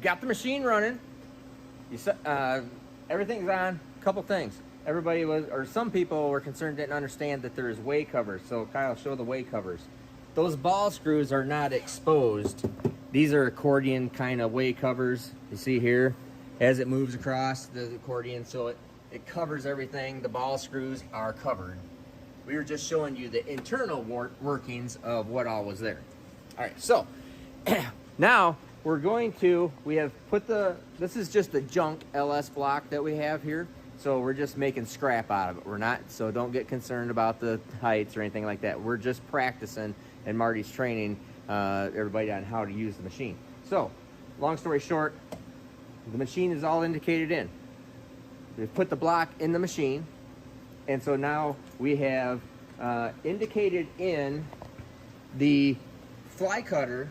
got the machine running. Everything's on. A couple things. Everybody was, or some people were concerned, didn't understand that there's way covers. So Kyle, show the way covers. Those ball screws are not exposed. These are accordion kind of way covers. You see here, as it moves across the accordion, so it covers everything. The ball screws are covered. We were just showing you the internal workings of what all was there. All right, so now we're going to, we have put this is just the junk LS block that we have here. So we're just making scrap out of it. We're not, so don't get concerned about the heights or anything like that. We're just practicing, and Marty's training everybody on how to use the machine. So, long story short, the machine is all indicated in. We've put the block in the machine, and so now we have indicated in the fly cutter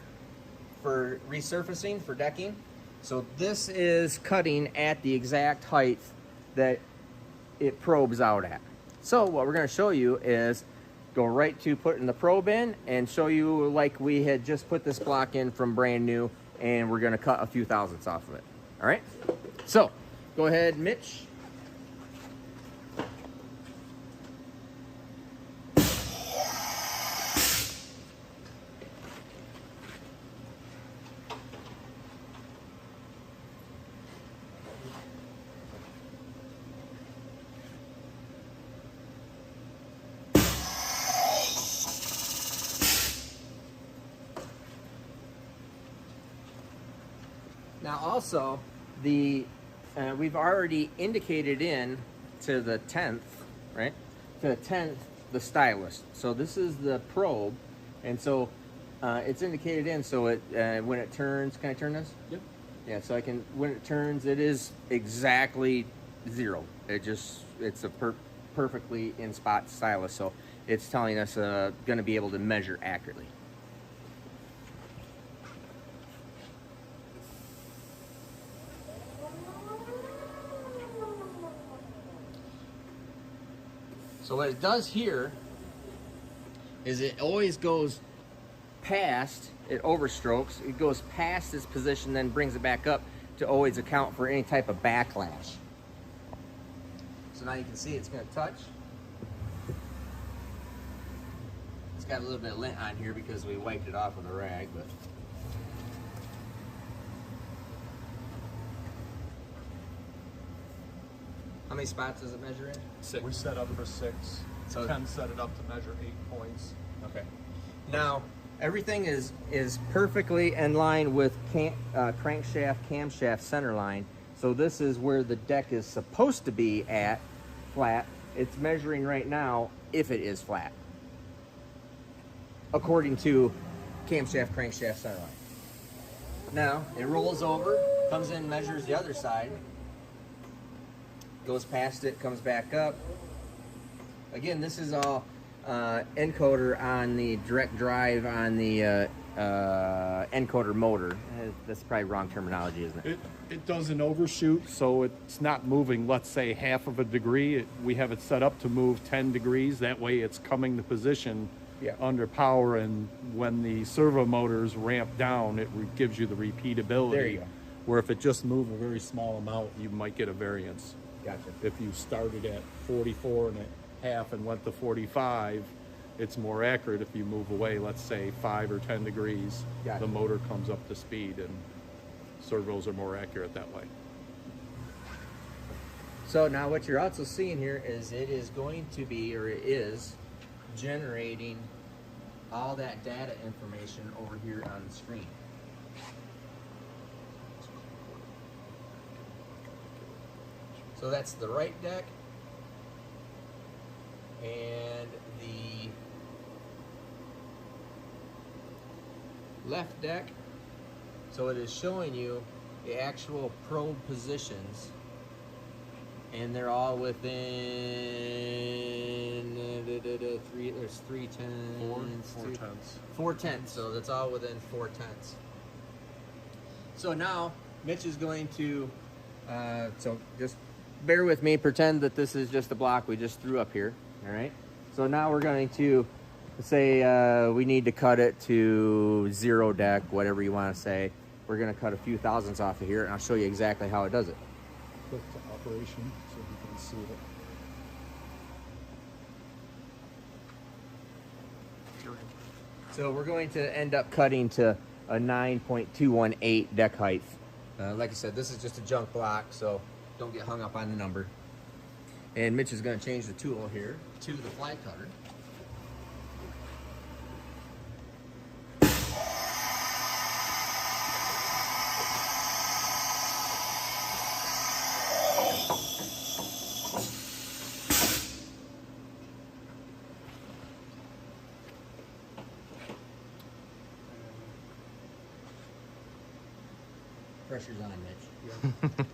for resurfacing, for decking. So this is cutting at the exact height that it probes out at. So what we're going to show you is go right to putting the probe in and show you like we had just put this block in from brand new, and we're going to cut a few thousandths off of it. All right, so go ahead, Mitch. Now also, we've already indicated in to the 10th, right? To the 10th, the stylus. So this is the probe, and so it's indicated in, so it when it turns, can I turn this? Yep. Yeah, so I can, when it turns, it is exactly 0. It's a perfectly in spot stylus, so it's telling us going to be able to measure accurately. So what it does here is it always goes past, it overstrokes, it goes past this position, then brings it back up to always account for any type of backlash. So now you can see it's going to touch. It's got a little bit of lint on here because we wiped it off with a rag, but how many spots does it measure in? 6. We set up for 6. So Ken set it up to measure 8 points. Okay. Now everything is perfectly in line with crankshaft, camshaft center line. So this is where the deck is supposed to be at, flat. It's measuring right now if it is flat, according to camshaft, crankshaft center line. Now it rolls over, comes in, measures the other side, goes past it, comes back up. Again, this is all encoder on the direct drive on the encoder motor. That's probably wrong terminology, isn't it? It doesn't overshoot, so it's not moving, let's say, half of a degree. We have it set up to move 10 degrees. That way it's coming to position under power, and when the servo motors ramp down, it gives you the repeatability. There you go. Where if it just moved a very small amount, you might get a variance. Gotcha. If you started at 44 and a half and went to 45, it's more accurate. If you move away, let's say 5 or 10 degrees, Gotcha. The motor comes up to speed, and servos are more accurate that way. So now what you're also seeing here is it is going to be, or it is, generating all that data information over here on the screen. So that's the right deck and the left deck. So it is showing you the actual probe positions, and they're all within there's 3 tenths, 4 tenths. 4 tenths. So that's all within 4 tenths. So now Mitch is going to so just bear with me, pretend that this is just a block we just threw up here. All right, so now we're going to say we need to cut it to 0 deck, whatever you want to say. we're gonna cut a few thousandths off of here, and I'll show you exactly how it does it. Click to operation so you can see it. So we're going to end up cutting to a 9.218 deck height. Like I said, this is just a junk block, so don't get hung up on the number. And Mitch is going to change the tool here to the flat cutter. Pressure's on, Mitch.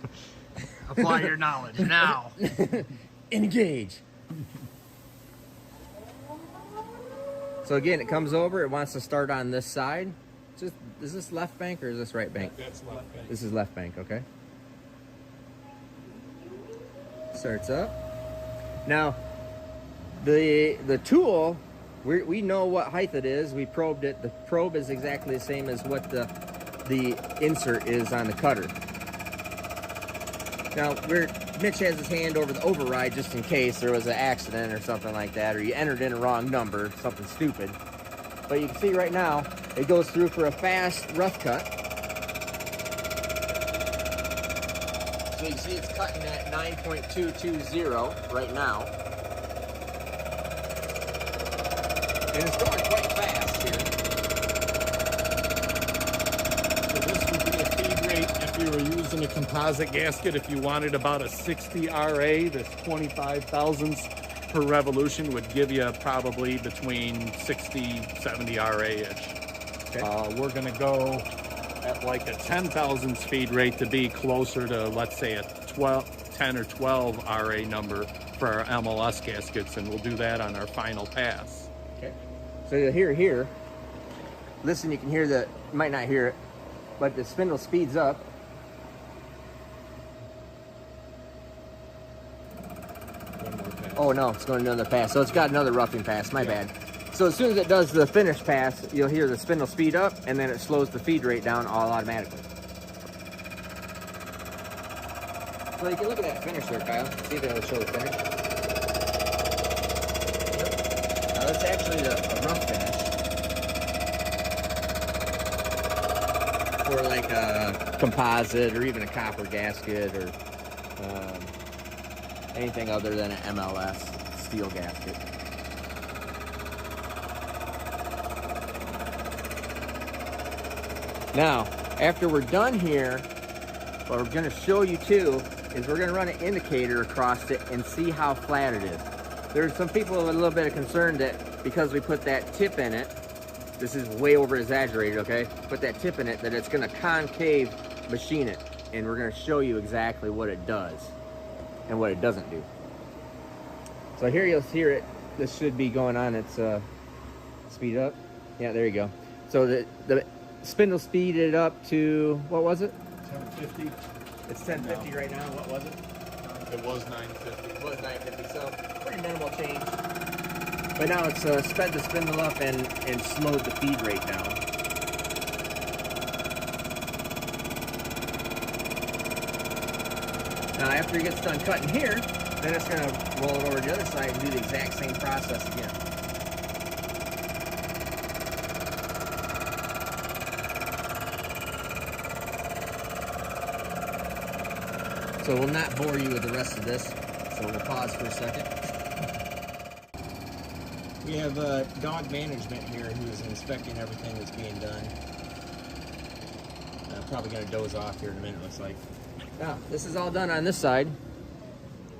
Apply your knowledge now. Engage. So again, it comes over. It wants to start on this side. Just, is this left bank or is this right bank? That's left bank. This is left bank, okay. Starts up. Now, the tool, we know what height it is. We probed it. The probe is exactly the same as what the insert is on the cutter. Now, Mitch has his hand over the override just in case there was an accident or something like that, or you entered in a wrong number, something stupid. But you can see right now, it goes through for a fast rough cut. So you can see it's cutting at 9.220 right now. And it's going quite fast here. So this would be a feed rate if you were using a composite gasket. If you wanted about a 60 RA, this 25 thousandths per revolution would give you probably between 60, 70 RA-ish. Okay. We're going to go at like a 10 thousandths feed rate to be closer to, let's say, a 10 or 12 RA number for our MLS gaskets, and we'll do that on our final pass. Okay. So you'll hear here. Listen, you can hear the, you might not hear it, but the spindle speeds up. One more pass. Oh no, it's going another pass. So it's got another roughing pass, my bad. So as soon as it does the finish pass, you'll hear the spindle speed up, and then it slows the feed rate down all automatically. So you can look at that finish there, Kyle. See if it'll show the finish. Yep. Now that's actually a rough finish. For like a composite or even a copper gasket or anything other than an MLS steel gasket. Now, after we're done here, what we're going to show you too is we're going to run an indicator across it and see how flat it is. There's some people with a little bit of concern that because we put that tip in it, this is way over exaggerated, okay? Put that tip in it, that it's going to concave machine it. And we're going to show you exactly what it does and what it doesn't do. So here you'll hear it. This should be going on. It's speed up. Yeah, there you go. So the spindle speeded up to, what was it? 1050. It's 1050 right now. What was it? It was 950. It was 950, so pretty minimal change. But now it's sped the spindle up and slowed the feed rate down. Now after it gets done cutting here, then it's going to roll it over to the other side and do the exact same process again. So we'll not bore you with the rest of this, so we'll pause for a second. We have dog management here who's inspecting everything that's being done. Probably going to doze off here in a minute, looks like. Now, this is all done on this side.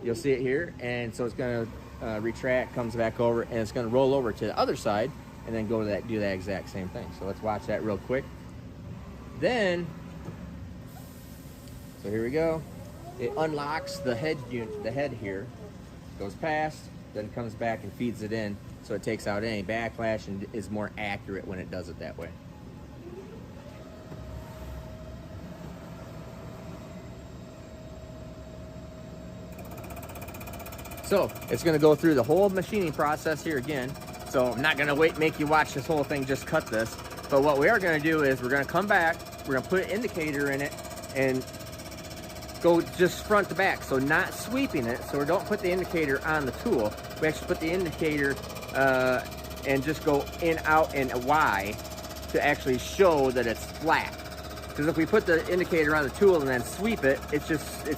You'll see it here, and so it's going to retract, comes back over, and it's going to roll over to the other side, and then go to that, do that exact same thing. So let's watch that real quick. Then, so here we go. It unlocks the head unit, the head here, goes past, then comes back and feeds it in, so it takes out any backlash and is more accurate when it does it that way. So it's going to go through the whole machining process here again. So I'm not going to make you watch this whole thing, just cut this. But what we are going to do is we're going to come back, we're gonna put an indicator in it and go just front to back, so not sweeping it. So we don't put the indicator on the tool. We actually put the indicator and just go in, out, and Y to actually show that it's flat. Because if we put the indicator on the tool and then sweep it, it's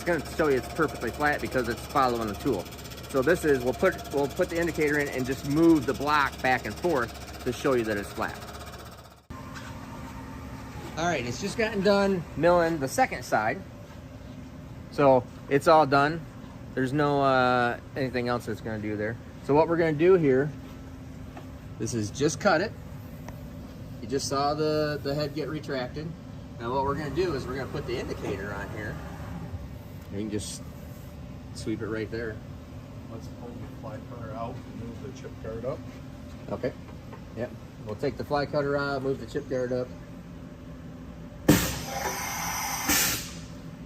going to show you it's perfectly flat because it's following the tool. So this is, we'll put the indicator in and just move the block back and forth to show you that it's flat. All right, it's just gotten done milling the second side. So it's all done. There's no anything else that's going to do there. So what we're going to do here, this is just cut it. You just saw the head get retracted. Now what we're going to do is we're going to put the indicator on here. You can just sweep it right there. Let's pull the fly cutter out and move the chip guard up. Okay. Yep. We'll take the fly cutter out, move the chip guard up.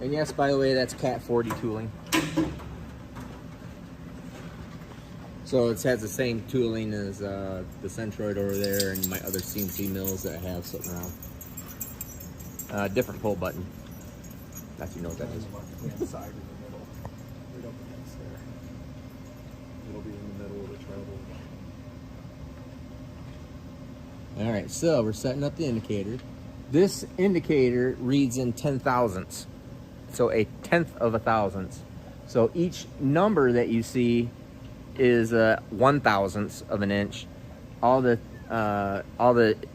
And yes, by the way, that's Cat 40 tooling. So it has the same tooling as the Centroid over there and my other CNC mills that I have sitting around. Different pull button. If you know what that is. Left-hand side in the middle, right up against there. It'll be in the middle of the travel. All right, so we're setting up the indicator. This indicator reads in 10,000ths, so a 1/10 of a thousandth. So each number that you see is 1/1000th of an inch. All the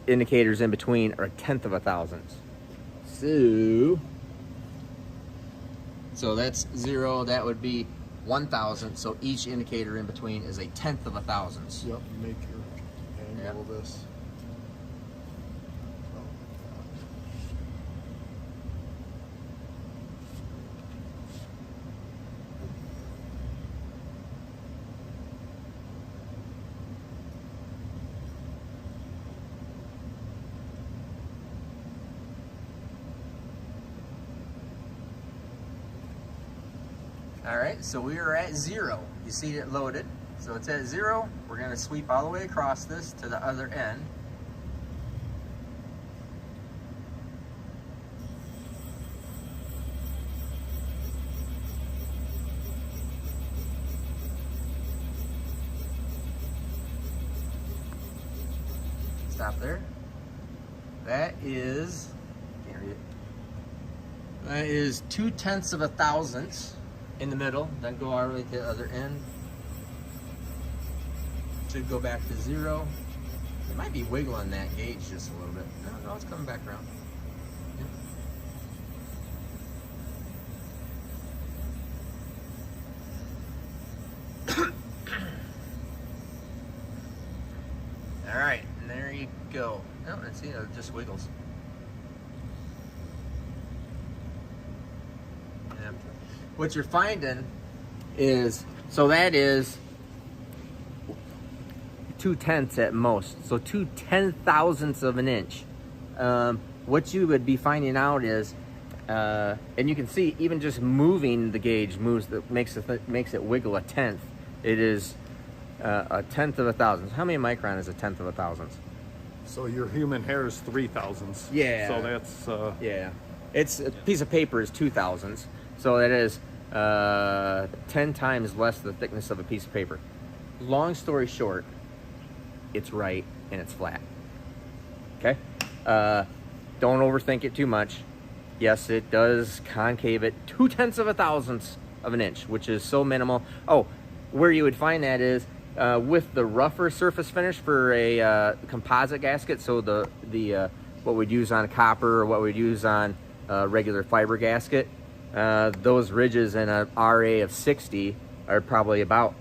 indicators in between are 1/10 of a thousandth. So that's 0. That would be 1,000. So each indicator in between is a 1/10 of a thousandth. Yep, make your angle of this. All right, so we are at 0. You see it loaded. So it's at 0. We're gonna sweep all the way across this to the other end. Stop there. That is, can't read it. That is 2/10 of a thousandth in the middle, then go all the way to the other end. Should go back to 0. It might be wiggling that gauge just a little bit. No, it's coming back around. Yep. All right, and there you go. No, and see, it just wiggles. Yeah. What you're finding is, so that is 2/10 at most, so 2/10,000ths of an inch. What you would be finding out is, and you can see even just moving the gauge makes it wiggle a 1/10. It is a 1/10 of a thousandth. How many micron is a 1/10 of a thousandth? So your human hair is 3/1000ths. Yeah. So that's yeah. It's a piece of paper is 2/1000ths, so that is 10 times less the thickness of a piece of paper. Long story short, it's right and it's flat. Okay. Don't overthink it too much. Yes, it does concave at 2/10 of a thousandth of an inch, which is so minimal. Oh, where you would find that is with the rougher surface finish for a composite gasket. So the what we'd use on copper or what we'd use on regular fiber gasket, those ridges in a RA of 60 are probably about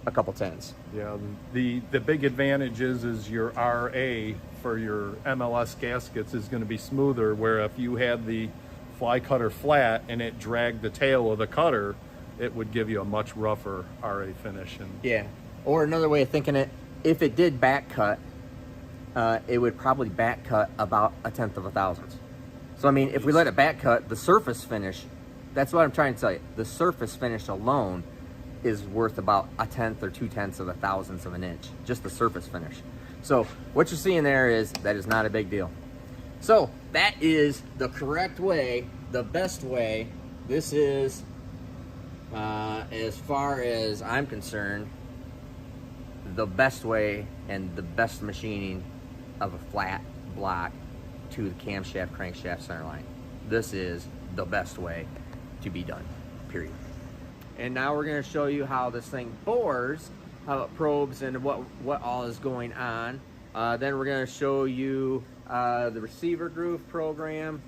a couple tenths. Yeah, the big advantage is your RA for your MLS gaskets is going to be smoother, where if you had the fly cutter flat and it dragged the tail of the cutter, it would give you a much rougher RA finish. And yeah, or another way of thinking it, if it did back cut, it would probably back cut about a 1/10 of a thousandth. So I mean, if we let it back cut, the surface finish, that's what I'm trying to tell you, the surface finish alone is worth about a 1/10 or 2/10 of a thousandth of an inch, just the surface finish. So what you're seeing there is, that is not a big deal. So that is the correct way, the best way. This is, as far as I'm concerned, the best way and the best machining of a flat block to the camshaft crankshaft centerline. This is the best way to be done, period. And now we're going to show you how this thing bores, how it probes, and what all is going on. Then we're going to show you the receiver groove program,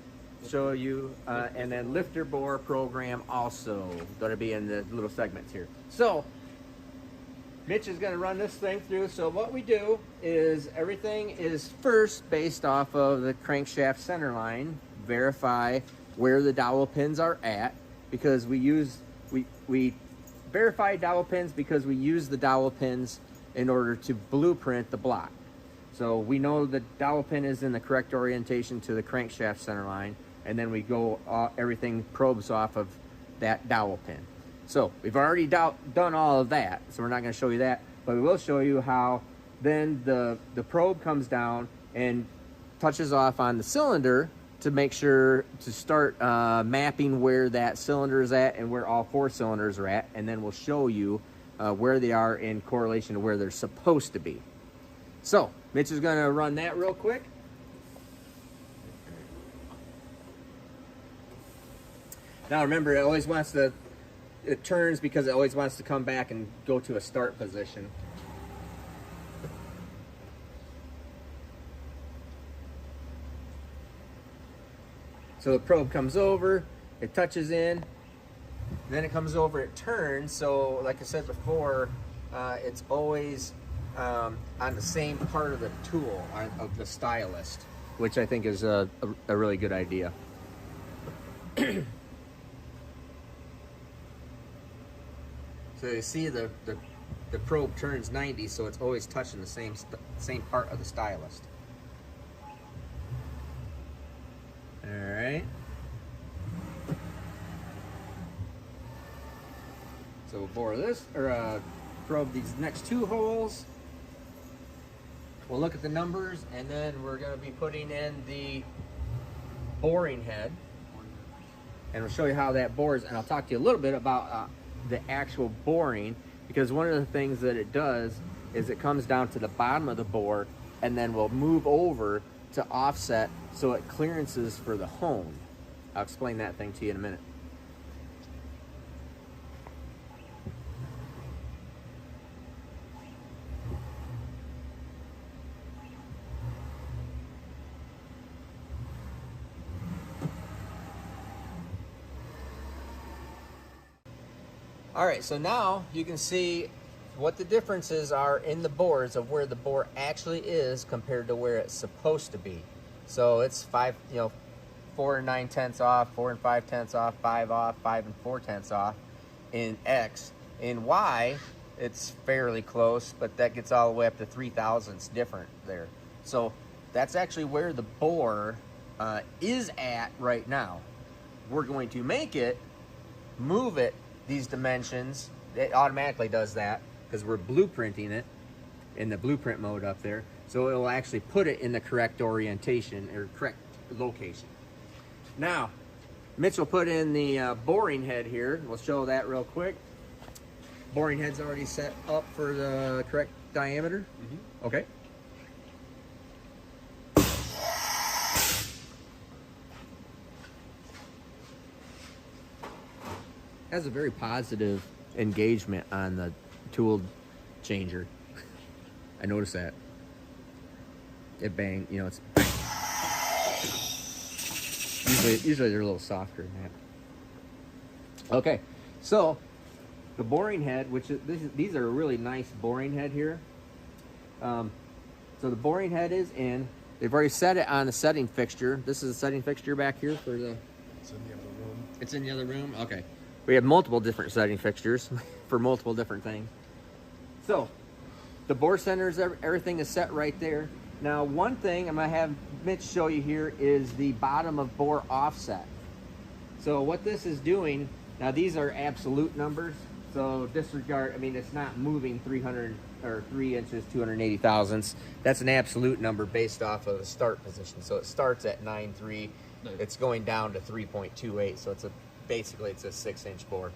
show you, and then lifter bore program also going to be in the little segments here. So Mitch is going to run this thing through. So what we do is everything is first based off of the crankshaft center line. Verify where the dowel pins are at, because we verify dowel pins because we use the dowel pins in order to blueprint the block. So we know the dowel pin is in the correct orientation to the crankshaft center line, and then we go, everything probes off of that dowel pin. So we've already done all of that, so we're not going to show you that, but we will show you how then the probe comes down and touches off on the cylinder to make sure to start mapping where that cylinder is at and where all 4 cylinders are at, and then we'll show you where they are in correlation to where they're supposed to be. So Mitch is going to run that real quick. Now remember, it turns because it always wants to come back and go to a start position. So the probe comes over, it touches in, then it comes over, it turns. So like I said before, it's always on the same part of the tool, of the stylist, which I think is a really good idea. So you see the probe turns 90, so it's always touching the same part of the stylist. All right. So we'll bore this, or probe these next 2 holes. We'll look at the numbers, and then we're going to be putting in the boring head, and we'll show you how that bores. And I'll talk to you a little bit about the actual boring, because one of the things that it does is it comes down to the bottom of the bore, and then we'll move over to offset so it clearances for the hone. I'll explain that thing to you in a minute. All right, so now you can see what the differences are in the bores of where the bore actually is compared to where it's supposed to be. So it's 4 9/10 off, 4 5/10 off, 5 off, 5 4/10 off in X. In Y, it's fairly close, but that gets all the way up to 3 thousandths different there. So that's actually where the bore is at right now. We're going to make it, move it these dimensions. It automatically does that because we're blueprinting it in the blueprint mode up there. So it will actually put it in the correct orientation or correct location. Now, Mitch will put in the boring head here. We'll show that real quick. Boring head's already set up for the correct diameter. Mm-hmm. Okay. Has a very positive engagement on the tool changer. I noticed that. It banged, you know, it's bang. Usually they're a little softer than that. Okay, so the boring head, these are a really nice boring head here. So the boring head is in. They've already set it on the setting fixture. This is a setting fixture back here for the. It's in the other room. It's in the other room. Okay. We have multiple different setting fixtures for multiple different things. So the bore centers, everything is set right there. Now, one thing I'm going to have Mitch show you here is the bottom of bore offset. So what this is doing, now these are absolute numbers, so disregard, I mean, it's not moving 300 or 3 inches, 280 thousandths. That's an absolute number based off of the start position. So it starts at 9.3. It's going down to 3.28. So basically it's a 6-inch bore,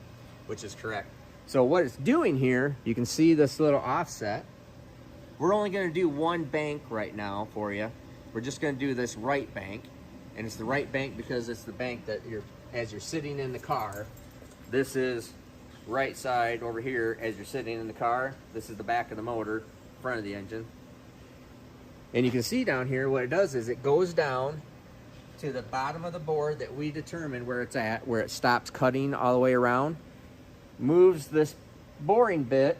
which is correct. So what it's doing here, you can see this little offset. We're only going to do one bank right now for you. We're just going to do this right bank, and it's the right bank because it's the bank that as you're sitting in the car. This is right side over here as you're sitting in the car. This is the back of the motor, front of the engine. And you can see down here what it does is it goes down to the bottom of the board that we determine where it's at, where it stops cutting all the way around, moves this boring bit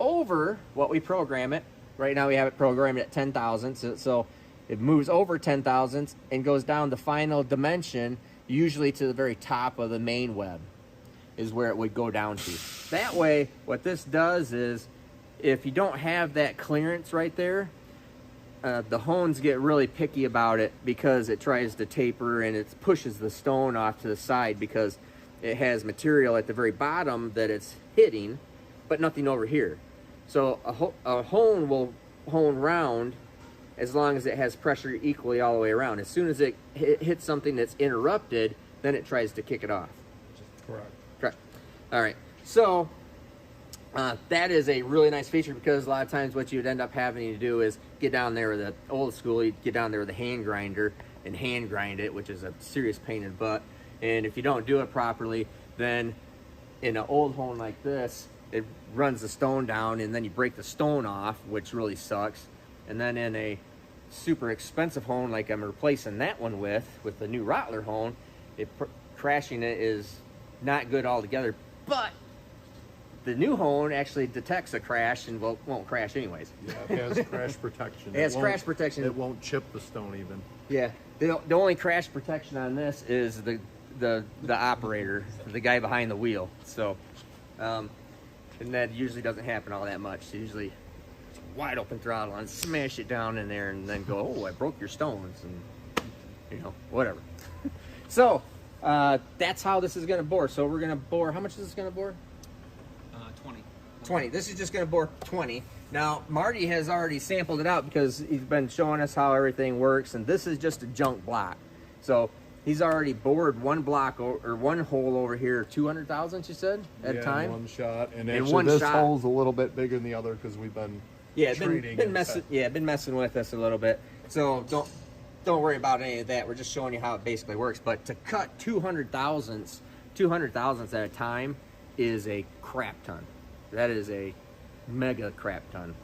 over what we program it. Right now we have it programmed at 10 thousandths, so it moves over 10 thousandths and goes down the final dimension, usually to the very top of the main web is where it would go down to. That way, what this does is, if you don't have that clearance right there, the hones get really picky about it because it tries to taper and it pushes the stone off to the side because it has material at the very bottom that it's hitting, but nothing over here. So a hone will hone round as long as it has pressure equally all the way around. As soon as it hits something that's interrupted, then it tries to kick it off. Correct. Correct. All right. So that is a really nice feature because a lot of times what you'd end up having to do is get down there with the old school, you'd get down there with a hand grinder and hand grind it, which is a serious pain in the butt. And if you don't do it properly, then in an old hone like this, it runs the stone down and then you break the stone off, which really sucks. And then in a super expensive hone like I'm replacing that one with the new Rottler hone, crashing it is not good altogether. But the new hone actually detects a crash and won't crash anyways. Yeah, it has crash protection. It has crash protection. It won't chip the stone even. Yeah, the only crash protection on this is the operator, the guy behind the wheel. So, and that usually doesn't happen all that much. Usually, it's wide open throttle and smash it down in there, and then go, oh, I broke your stones, and whatever. So, that's how this is going to bore. So we're going to bore. How much is this going to bore? 20. 20. This is just going to bore 20. Now, Marty has already sampled it out because he's been showing us how everything works, and this is just a junk block. So he's already bored one block or one hole over here, 200 thousandths, you said, at a time? In one shot. And In actually one this shot. hole's a little bit bigger than the other because we've been treating been messing. Yeah, been messing with us a little bit. So don't worry about any of that. We're just showing you how it basically works. But to cut 200 thousandths at a time is a crap ton. That is a mega crap ton.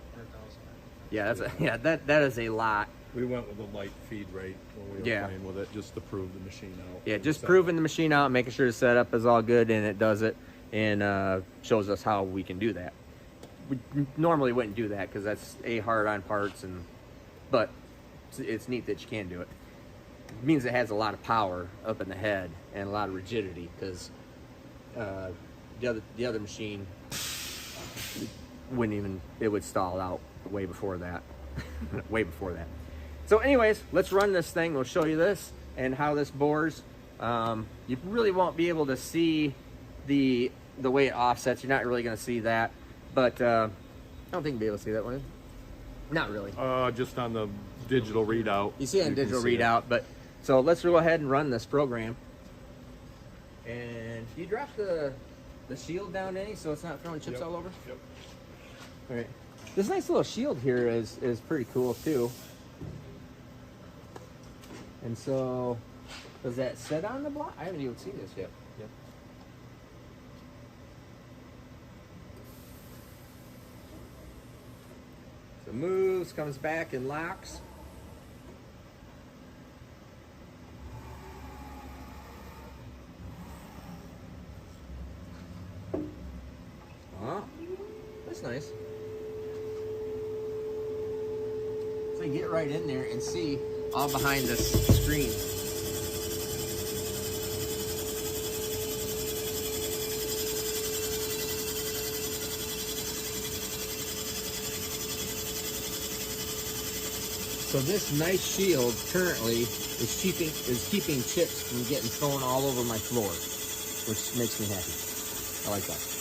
Yeah, that is a lot. We went with a light feed rate when we were playing with it just to prove the machine out. Yeah, just proving the machine out, making sure the setup is all good and it does it, and shows us how we can do that. We normally wouldn't do that because that's hard on parts, but it's neat that you can do it. It means it has a lot of power up in the head and a lot of rigidity because the other machine it would stall out way before that. Way before that. So anyways, let's run this thing. We'll show you this and how this bores. You really won't be able to see the way it offsets. You're not really going to see that, but I don't think you'll be able to see that one. Not really. Just on the digital readout. You see it on digital readout, but so let's go ahead and run this program. And you drop the shield down any so it's not throwing chips all over? Yep. All right. This nice little shield here is pretty cool too. And so, does that sit on the block? I haven't even seen this yet. Yep. So moves, comes back and locks. Oh, that's nice. So you get right in there and see all behind this screen. So this nice shield currently is keeping chips from getting thrown all over my floor, which makes me happy. I like that.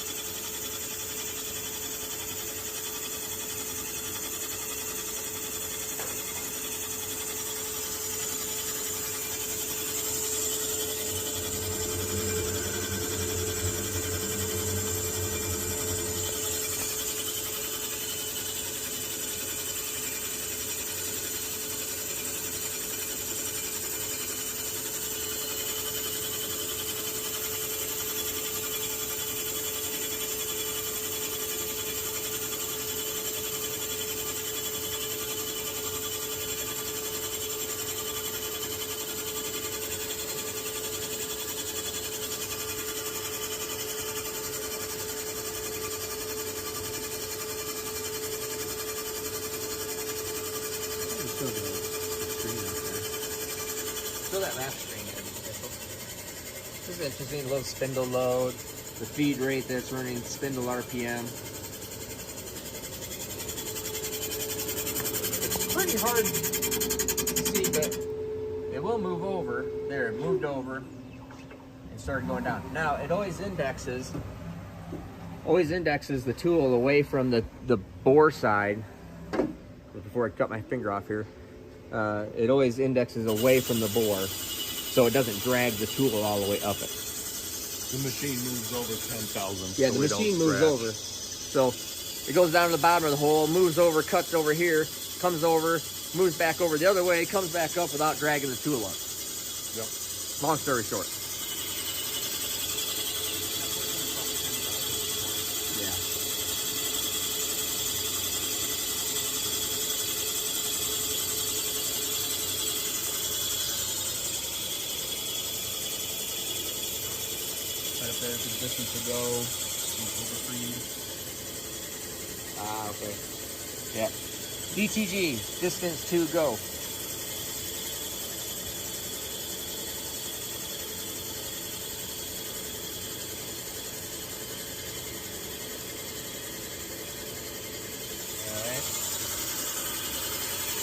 show that last screen. This is interesting. Low spindle load, the feed rate that's running, spindle RPM. It's pretty hard to see, but it will move over. There, it moved over and started going down. Now, it always indexes the tool away from the bore side. Before I cut my finger off here, it always indexes away from the bore, so it doesn't drag the tool all the way up it. The machine moves over 10,000. Yeah, the machine moves over. So it goes down to the bottom of the hole, moves over, cuts over here, comes over, moves back over the other way, comes back up without dragging the tool up. Yep. Long story short. Yeah. Right up there is the distance to go. Overfeed. Ah, okay. Yeah. DTG, distance to go.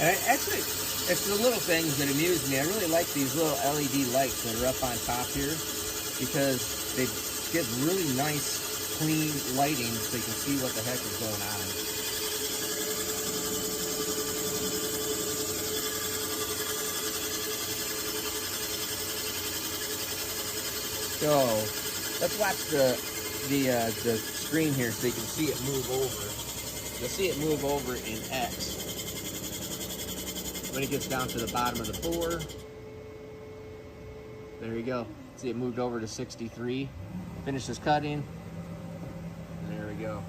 And actually, it's the little things that amuse me. I really like these little LED lights that are up on top here because they give really nice, clean lighting so you can see what the heck is going on. So, let's watch the screen here so you can see it move over. You'll see it move over in X. When it gets down to the bottom of the bore, there you go. See, it moved over to 63. Finishes cutting. There we go.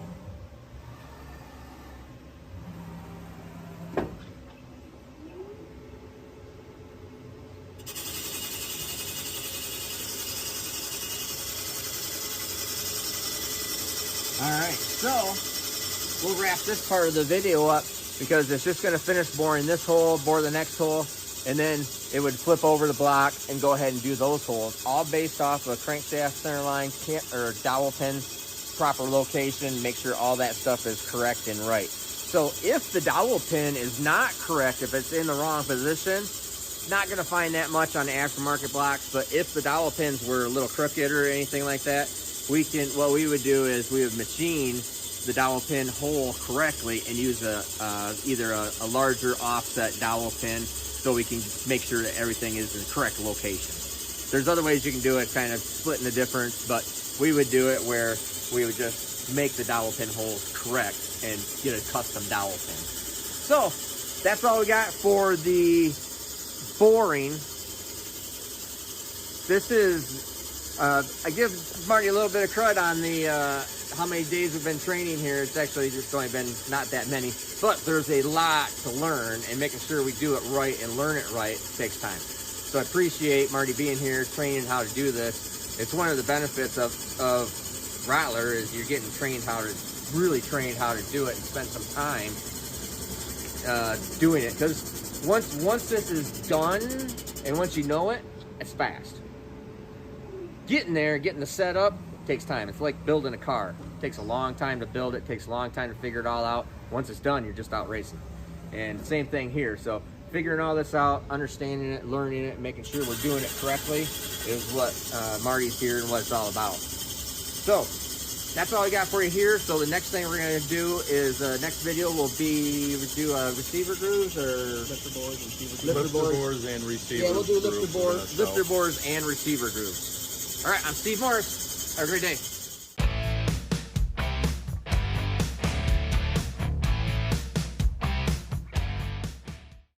All right, so we'll wrap this part of the video up because it's just going to finish boring this hole, bore the next hole, and then it would flip over the block and go ahead and do those holes, all based off of a crankshaft center line or dowel pin, proper location, make sure all that stuff is correct and right. So if the dowel pin is not correct, if it's in the wrong position, not going to find that much on the aftermarket blocks, but if the dowel pins were a little crooked or anything like that, what we would do is we would machine the dowel pin hole correctly and use either a larger offset dowel pin so we can make sure that everything is in the correct location. There's other ways you can do it, kind of splitting the difference, but we would do it where we would just make the dowel pin holes correct and get a custom dowel pin. So that's all we got for the boring. This is, I give Marty a little bit of crud on the how many days we've been training here. It's actually just only been not that many, but there's a lot to learn, and making sure we do it right and learn it right takes time. So I appreciate Marty being here, training how to do this. It's one of the benefits of Rottler is you're getting trained how to, really trained how to do it and spend some time doing it. Because once this is done, and once you know it, it's fast. Getting there, getting the setup, takes time. It's like building a car. It takes a long time to build it, takes a long time to figure it all out. Once it's done, you're just out racing. And same thing here. So figuring all this out, understanding it, learning it, making sure we're doing it correctly is what Marty's here and what it's all about. So that's all I got for you here. So the next thing we're going to do is next video will be do receiver grooves or Lifter bores and receiver Lifter bores and receiver. Yeah, we'll do grooves. lifter bores and receiver grooves. All right, I'm Steve Morris. Have a great day.